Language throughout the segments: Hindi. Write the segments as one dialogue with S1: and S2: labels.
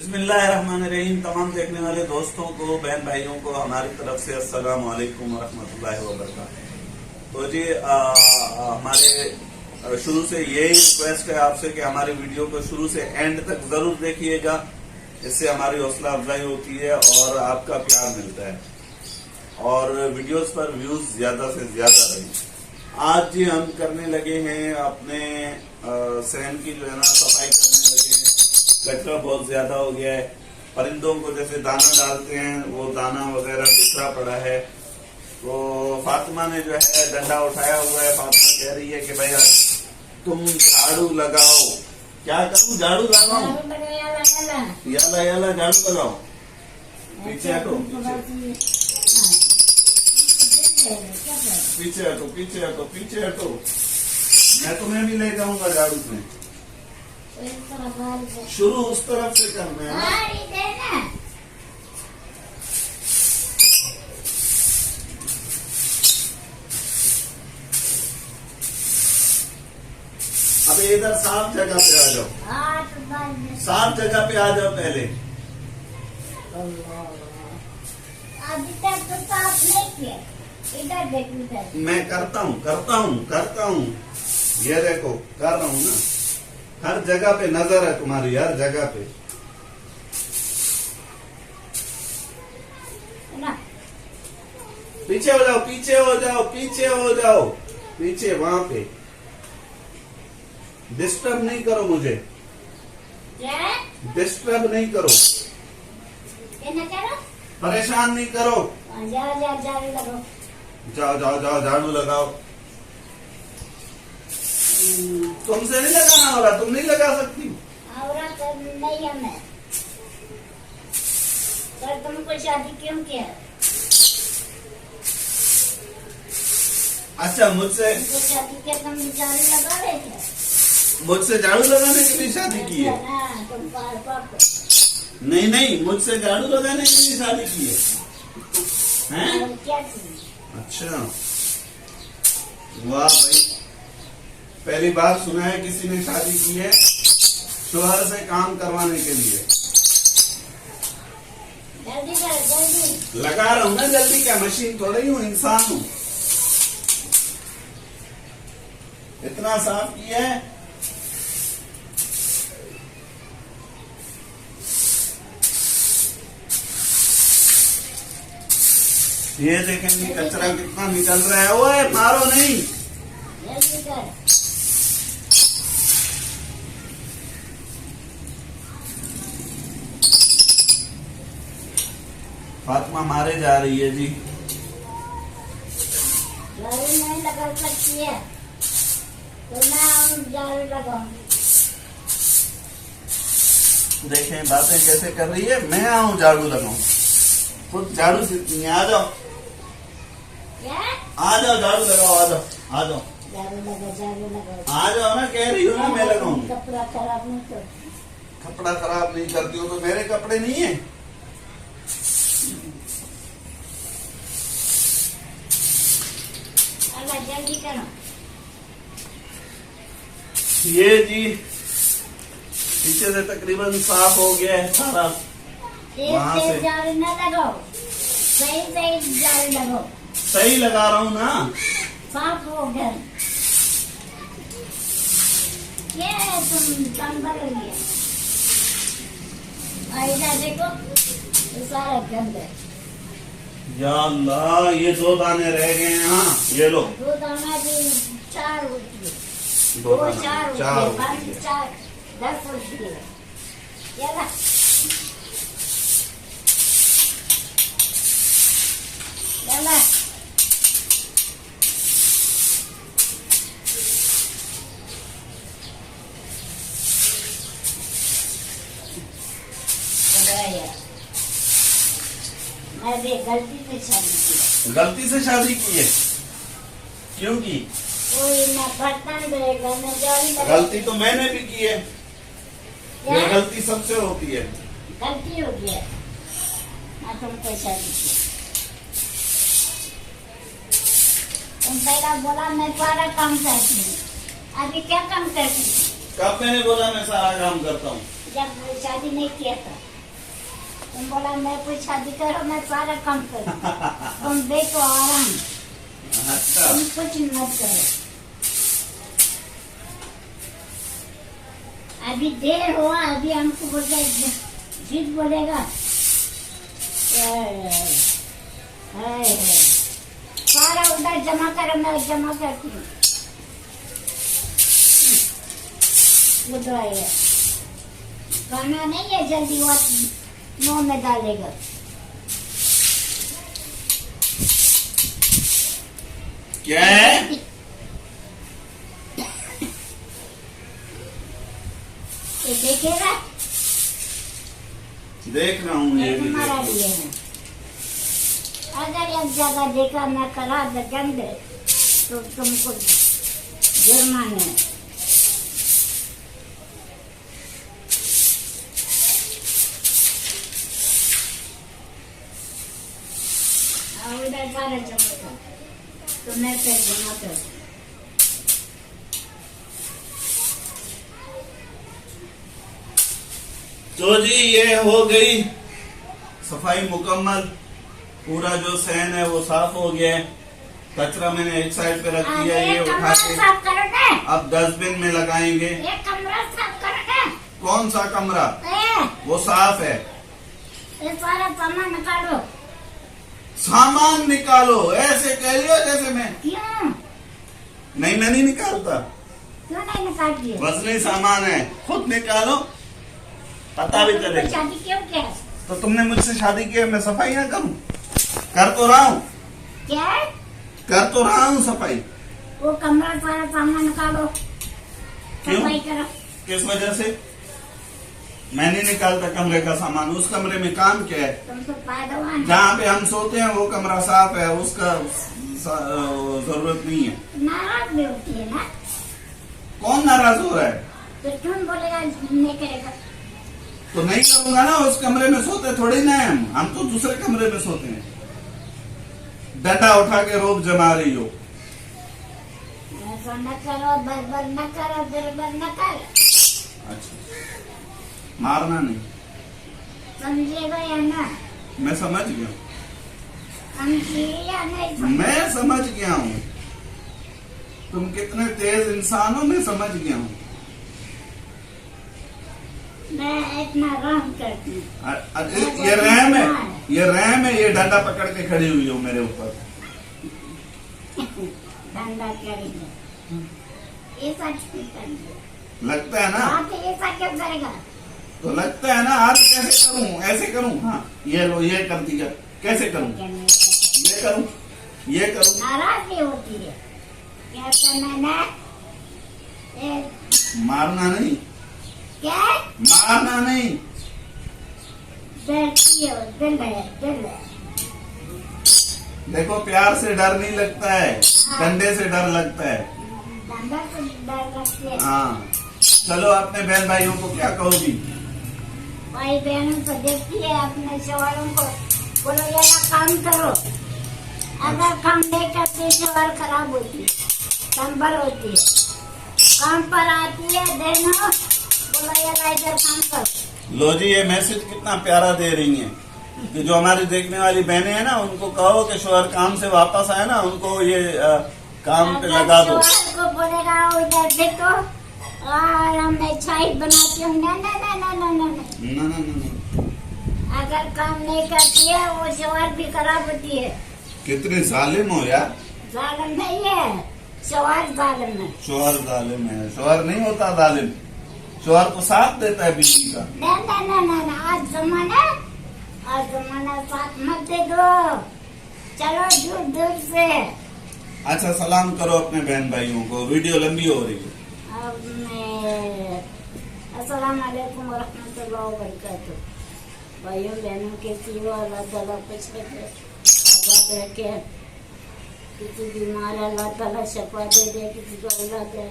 S1: बिस्मिल्लाहिर्रहमानिर्रहीम। तमाम देखने वाले दोस्तों को, बहन भाइयों को हमारी तरफ से अस्सलाम वालेकुम वरहमतुल्लाहि वबरकातुहू। तो जी हमारे शुरू से यही रिक्वेस्ट है आपसे कि हमारी वीडियो को शुरू से एंड तक जरूर देखिएगा। इससे हमारी हौसला अफजाई होती है और आपका प्यार मिलता है और वीडियोस पर व्यूज ज्यादा से ज्यादा रही। आज जी हम करने लगे हैं अपने सहन की जो है ना सफाई करने लगे हैं। कचरा बहुत ज्यादा हो गया है। परिंदों को जैसे दाना डालते हैं वो दाना वगैरह बिखरा पड़ा है। तो फातिमा ने जो है डंडा उठाया हुआ है। फातिमा कह रही है कि भाई आज तुम झाड़ू लगाओ। क्या करूं? झाड़ू लगाऊं? याला याला झाड़ू लगाओ। पीछे हटो, पीछे हटो, पीछे हटो, पीछे हटो। मैं तुम्हें भी ले जाऊंगा झाड़ू में। शुरू उस तरफ से करना है। अब इधर साफ जगह पे आ जाओ। साफ जगह पे आ जाओ पहले।
S2: अभी तक तो साफ नहीं किया। इधर देखो, इधर
S1: मैं करता हूँ, करता हूँ, करता हूँ। ये देखो कर रहा हूँ ना। हर जगह पे नजर है तुम्हारी, हर जगह पे।
S2: ना
S1: पीछे हो जाओ, पीछे हो जाओ, पीछे हो जाओ, पीछे वहां पे। डिस्टर्ब नहीं करो मुझे,
S2: क्या
S1: डिस्टर्ब नहीं करो,
S2: ना करो,
S1: परेशान नहीं करो।
S2: जाओ जाओ झाड़ू लगाओ।
S1: जाओ जाओ जाओ झाड़ू लगाओ। तुमसे नहीं लगाना हो रहा, तुम नहीं लगा सकती।
S2: औरत नहीं है मैं। पर तुमको शादी क्यों किया?
S1: अच्छा मुझसे
S2: तुमको शादी किया तुम झाड़ू लगा रहे थे?
S1: मुझसे झाड़ू लगाने के लिए शादी की है?
S2: हाँ, तुम पाप
S1: नहीं नहीं, मुझसे झाड़ू लगाने के लिए शादी की है?
S2: क्या की?
S1: अच्छा वाह भाई, पहली बार सुना है किसी ने शादी की है शोहर से काम करवाने के लिए।
S2: जल्दी कर, जल्दी
S1: लगा रहा हूँ ना, जल्दी क्या, मशीन थोड़ी हूँ, इंसान हूँ। इतना साफ किया है। ये देखेंगे कचरा कितना निकल रहा है। ओए मारो नहीं।
S2: जल्दी कर।
S1: फातिमा मारे जा रही है जी।
S2: झाड़ू नहीं लगा सकती है तो मैं झाड़ू लगाऊं।
S1: देखें बातें कैसे कर रही है। मैं आऊं झाड़ू लगाऊं, खुद झाड़ू सीखती है। आ जाओ,
S2: क्या?
S1: आ जाओ, झाड़ू लगाओ, आ जाओ, आ जाओ,
S2: झाड़ू लगा, झाड़ू लगा।
S1: आ जाओ ना, कह रही हो ना मैं लगाऊं।
S2: कपड़ा खराब नहीं कर।
S1: कपड़ा खराब नहीं करती हो तो मेरे कपड़े नहीं है।
S2: अगर जल्दी करो।
S1: ये जी पीछे से तकरीबन साफ हो गया है सारा। वहाँ से
S2: झाड़ू न लगाओ, सही सही झाड़ू लगाओ।
S1: सही लगा रहा हूँ ना।
S2: साफ हो गया। ये तुम तंबल हो गया। ऐसा देखो, ये सारा गंद है।
S1: या अल्लाह, ये 2 दाने रह गए हैं। हाँ ये लो,
S2: 2 दाना भी 4 होती है।
S1: 2
S2: वो
S1: दाने,
S2: 4
S1: 4
S2: होती है,
S1: होती है।
S2: 4 10 होती है। चला चला मैं भी गलती से शादी की।
S1: गलती से शादी की है? क्यों की?
S2: कोई ना बर्तन धोएगा न झाड़ू लगाएगा।
S1: गलती तो मैंने भी की है। ये गलती सबसे होती है।
S2: गलती हो गया। मैं तुमको शादी की। तुम पहला बोला मैं सारा काम करती हूँ, अभी क्या काम करती हूँ?
S1: कब मैंने बोला मैं सारा काम करता हूँ?
S2: जब शादी नहीं किया था। तुम बोला मैं कोई शादी करो, मैं सारा काम करूँ। तुम देखो आराम,
S1: अच्छा
S2: तुम कुछ मत करो। अभी देर हुआ, अभी हमको बोलता जीत बोलेगा। सारा उधर जमा करो, मैं जमा करती हूँ। बुधवार खाना नहीं है, जल्दी वो मुंह में डालेगा।
S1: क्या है?
S2: ये देखेगा,
S1: देख रहा हूँ, ये भी
S2: तुम्हारा
S1: देख
S2: लिए है। अगर एक जगह देखा मैं करा दंड, तो तुमको जुर्माना। उधर सारा जमा, तो मैं फिर जमा कर।
S1: तो जी ये हो गई सफाई मुकम्मल। पूरा जो सहन है वो साफ हो गया है। कचरा मैंने एक साइड पे रख दिया है, ये उठा के
S2: साफ करोगे?
S1: अब डस्टबिन में लगाएंगे।
S2: ये कमरा साफ करोगे?
S1: कौन सा कमरा?
S2: ए,
S1: वो साफ है।
S2: ये सारा सामान निकालो।
S1: सामान निकालो ऐसे कह लियो जैसे मैं।
S2: क्यों?
S1: नहीं, मैं नहीं निकालता।
S2: क्यों नहीं निकालती हो?
S1: बस नहीं, सामान है, खुद निकालो, पता भी चलेगा।
S2: शादी क्यों किया?
S1: तो तुमने मुझसे शादी की है, मैं सफाई ना करूं? कर तो रहा हूँ,
S2: क्या?
S1: कर तो रहा हूँ सफाई।
S2: वो कमरा सारा सामान निकालो,
S1: क्यों?
S2: सफाई करो।
S1: किस वजह से? मैं नहीं निकालता कमरे का सामान। उस कमरे में काम क्या है?
S2: तुम तो पैदावान।
S1: जहाँ पे हम सोते हैं वो कमरा साफ है, उसका जरूरत नहीं है।
S2: नाराज भी होती है ना?
S1: कौन नाराज हो रहा है?
S2: तो क्यों बोलेगा नहीं करेगा?
S1: तो नहीं करूंगा ना। उस कमरे में सोते थोड़ी ना है हम तो दूसरे कमरे में सोते हैं। डंडा उठा के रोब जमा रही हो।
S2: ऐसा न करो, बरबर न करो, बरबर न कर।
S1: अच्छा, मारना नहीं।
S2: समझेगा या ना?
S1: मैं समझ गया,
S2: समझिए या नहीं समझ?
S1: मैं समझ गया हूँ। तुम कितने तेज इंसान हो, मैं समझ गया हूँ।
S2: मैं इतना रहम करती हूँ।
S1: ये रहम है, ये रहम है। ये डंडा पकड़ के खड़ी हुई हो मेरे ऊपर।
S2: धंधा करेंगे, ऐसा क्यों करेंगे?
S1: लगता है ना?
S2: आप ऐसा क्यों करेगा?
S1: तो लगता है ना। हाथ कैसे करूं? ऐसे करूं? हाँ, ये लो, ये कर दिया। कैसे करूं? ये करूं, ये करूं।
S2: नाराजगी होती है। क्या करना ना?
S1: मारना नहीं,
S2: क्या?
S1: मारना नहीं।
S2: डरती हो, दिल है, दिल है।
S1: देखो, प्यार से डर नहीं लगता है, डंडे से डर लगता है।
S2: डंडा से डर लगती है।
S1: हाँ, चलो अपने बहन भाइयों को क्या कहोगी?
S2: भाई बहनों को देखती है, अपने सवालों को बोलो ये ना काम करो। अगर काम नहीं करते सवाल खराब होती है, संभल होती है। काम पर आती है बहनों, बोलो ये ना इधर काम करो।
S1: लो जी, ये मैसेज कितना प्यारा दे रही हैं कि जो हमारी देखने वाली बहनें हैं ना, उनको कहो कि शोहर काम से वापस आए ना, उनको ये काम पे लगा दो।
S2: शोहर को बोलेगा उधर देखो और मैं चाय बनाती हूँ। ना ना ना ना ना ना
S1: ना ना ना।
S2: अगर काम नहीं करती है वो शोहर भी खराब होती है।
S1: कितने जालिम हो यार।
S2: जालिम नहीं है, शोहर जालिम है।
S1: शोहर जालिम है? शोहर नहीं होता जालिम, शोहर को साथ देता है बीवी का।
S2: ना ना ना ना ना, आज जमाना साथ मत दे दो। चलो दूर दूर से।
S1: अच्छा, सलाम करो अपने बहन भाइयों को, वीडियो लंबी हो रही है।
S2: अब मैं अस्सलाम वालेकुम वरहमतुल्लाहि वबरकातुहू। भाइयों बहनों के सिवा अल्लाह ताला कुछ आबाद रखे। किसी बीमार अल्लाह ताला शफा दे दे, किसी को औलाद दे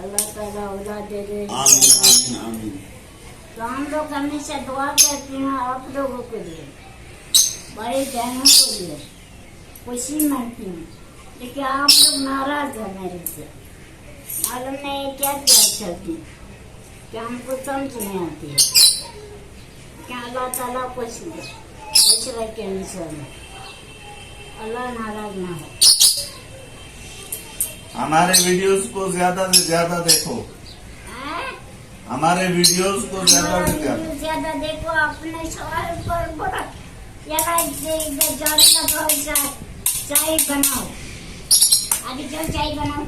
S2: अल्लाह ताला औलाद दे दे।
S1: आमीन आमीन आमीन।
S2: तो हम लोग हमेशा दुआ करते हैं आप लोगों के लिए, बड़ी बहनों के लिए खुशी मानती हूँ। लेकिन आप लोग नाराज है मेरे से। मालूम नहीं क्या क्या करती कि हमको समझ नहीं आती है। कि अल्लाह ताला कुछ रखे इंसान अल्लाह नाराज ना हो।
S1: हमारे वीडियोस को ज्यादा से ज्यादा देखो,
S2: हैं?
S1: हमारे वीडियोस को ज्यादा से ज्यादा।
S2: ज्यादा देखो अपने सवाल पर बोला यार जाने का थोड़ा चाय बनाओ। अभी क्यों चाय बनाओ?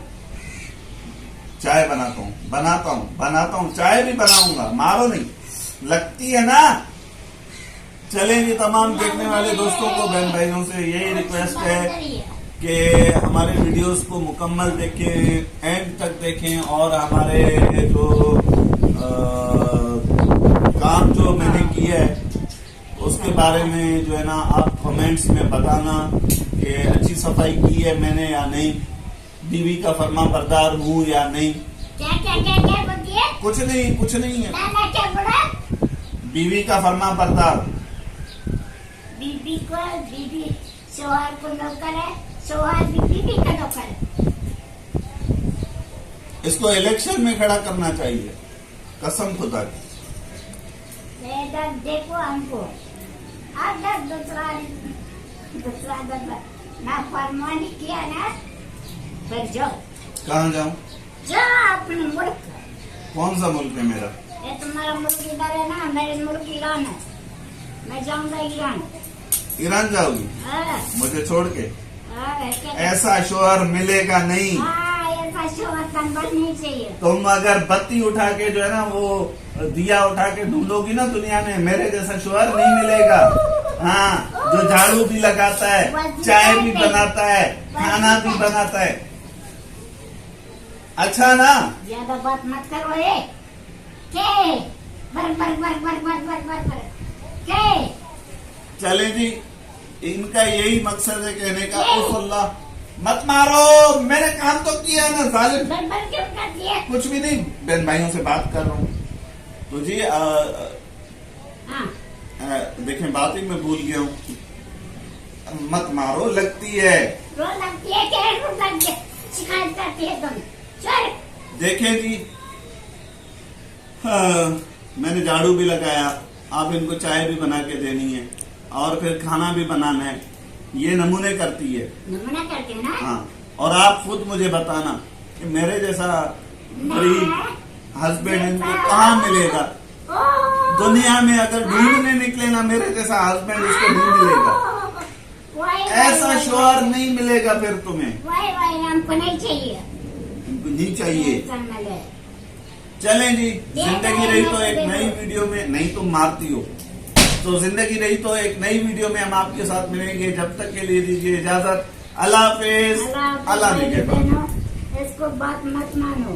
S1: चाय बनाता हूँ, चाय भी बनाऊंगा, मारो नहीं, लगती है ना। चलेंगे तमाम देखने वाले दोस्तों को, बहन भाइयों से यही रिक्वेस्ट है कि हमारे वीडियोस को मुकम्मल देखें, एंड तक देखें, और हमारे जो काम जो मैंने किया है उसके बारे में जो है ना आप कमेंट्स में बताना कि अच्छी सफाई की है मैंने या नहीं, बीवी का फर्मा बरदार हूँ या नहीं।
S2: क्या क्या क्या क्या बोलती है?
S1: कुछ नहीं है।
S2: ना क्या बोला?
S1: बीवी का फर्मा बरदार।
S2: बीबी शोहर को नौकर है, शोहर भी बीबी का नौकर है।
S1: इसको इलेक्शन में खड़ा करना चाहिए, कसम खुदा की।
S2: देखो हमको अगर दूसरा ना फरमानी किया ना फिर जाओ।
S1: कहाँ जाऊँ?
S2: जाओ अपने मुल्क।
S1: कौन सा मुल्क है मेरा?
S2: ये तुम्हारा मुल्क इधर है ना, मेरे मुल्क ईरान है, मैं जाऊंगा ईरान।
S1: ईरान जाओगी
S2: हाँ,
S1: मुझे छोड़ के?
S2: क्या-
S1: ऐसा शोहर मिलेगा नहीं।
S2: हाँ, ऐसा शोहर संभल नहीं चाहिए।
S1: तुम अगर बत्ती उठा के जो है ना वो दिया उठा के ढूंढोगी ना दुनिया में, मेरे जैसा शोहर नहीं मिलेगा। हाँ, जो झाड़ू भी लगाता है, चाय भी बनाता है, खाना भी बनाता है। अच्छा ना?
S2: ज्यादा बात मत करो ये। के बर के
S1: चले जी, इनका यही मकसद है कहने का, उफ अल्लाह मत मारो, मैंने काम तो किया ना जालिम।
S2: बर क्यों करती है?
S1: कुछ भी नहीं, बहन भाइयों से बात कर रहा हूँ। तो जी
S2: हाँ,
S1: देखें बात ही मैं भूल गया हूँ। मत मारो, लगती है।
S2: रो लगती है क्या? रो लगती है, शिकायत करती है तुम। चल
S1: देखें जी, हाँ, मैंने झाड़ू भी लगाया, आप इनको चाय भी बना के देनी है और फिर खाना भी बनाना है, ये नमूने करती है।
S2: नमूना करते हैं ना?
S1: हाँ, और आप खुद मुझे बताना कि मेरे जैसा गरीब हस्बैंड इनको कहाँ मिलेगा दुनिया में। अगर ढूंढने निकले ना मेरे जैसा हस्बैंड, उसको नहीं मिलेगा। ऐसा शोहर नहीं मिलेगा फिर तुम्हें।
S2: वाई हमको नहीं चाहिए,
S1: नहीं चाहिए।
S2: मिले।
S1: चलें जी, जिंदगी रही तो एक नई वीडियो में, नहीं तुम मारती हो तो जिंदगी रही तो एक नई वीडियो में हम आपके साथ मिलेंगे। जब तक के लिए दीजिए इजाजत। अल्लाह हाफिज। अल्लाह ने के बाद
S2: इसको बात मत मानो।